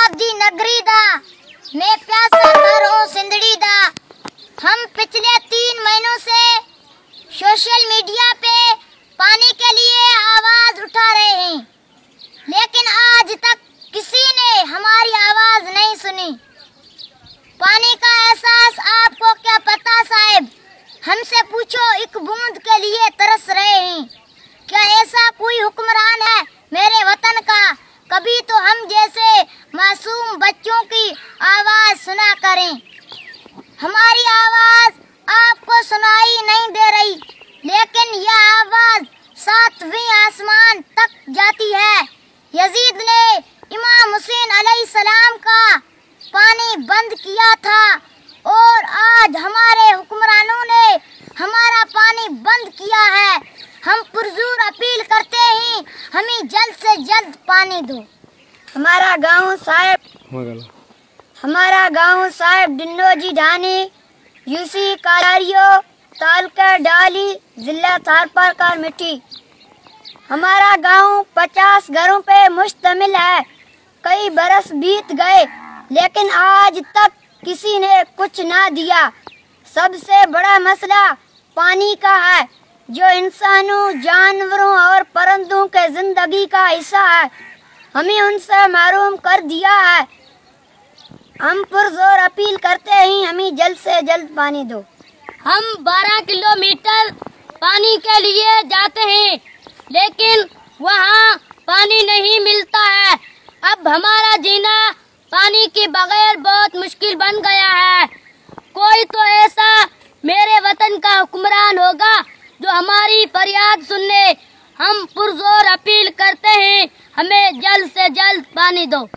पंजाब दी नगरी दा मैं प्यासा घर हूँ सिंधड़ी दा। हम पिछले 3 महीनों से सोशल मीडिया पे पानी के लिए आवाज उठा रहे हैं, लेकिन आज तक किसी ने हमारी आवाज नहीं सुनी। पानी का एहसास आपको क्या पता साहब, हमसे पूछो, एक बूंद के लिए तरस रहे हैं। क्या ऐसा कोई हुक्मरान है मेरे वतन का, कभी तो हम जैसे मासूम बच्चों की आवाज सुना करें। हमारी आवाज आपको सुनाई नहीं दे रही, लेकिन यह आवाज 7वें आसमान तक जाती है। यजीद ने इमाम हुसैन अलैहिस्सलाम का पानी बंद किया था और आज हमारे हुक्मरानों ने हमारा पानी बंद किया है। हम पुरजोर अपील करते हैं, हमें जल्द से जल्द पानी दो। हमारा गांव साहब डिंडोजी ढानी, यूसी कालारियो, तालुका डाली, जिला थारपारकर मिट्टी। हमारा गांव 50 घरों पे मुश्तमिल है। कई बरस बीत गए, लेकिन आज तक किसी ने कुछ ना दिया। सबसे बड़ा मसला पानी का है, जो इंसानों, जानवरों और परिंदों के जिंदगी का हिस्सा है, हमें उनसे महरूम कर दिया है। हम पुरजोर अपील करते हैं, हमें जल्द से जल्द पानी दो। हम 12 किलोमीटर पानी के लिए जाते हैं, लेकिन वहाँ पानी नहीं मिलता है। अब हमारा जीना पानी के बगैर बहुत मुश्किल बन गया है। कोई तो ऐसा मेरे वतन का हुक्मरान होगा जो हमारी फरियाद सुने। हम पुरजोर अपील करते हैं, हमें जल्द से जल्द पानी दो।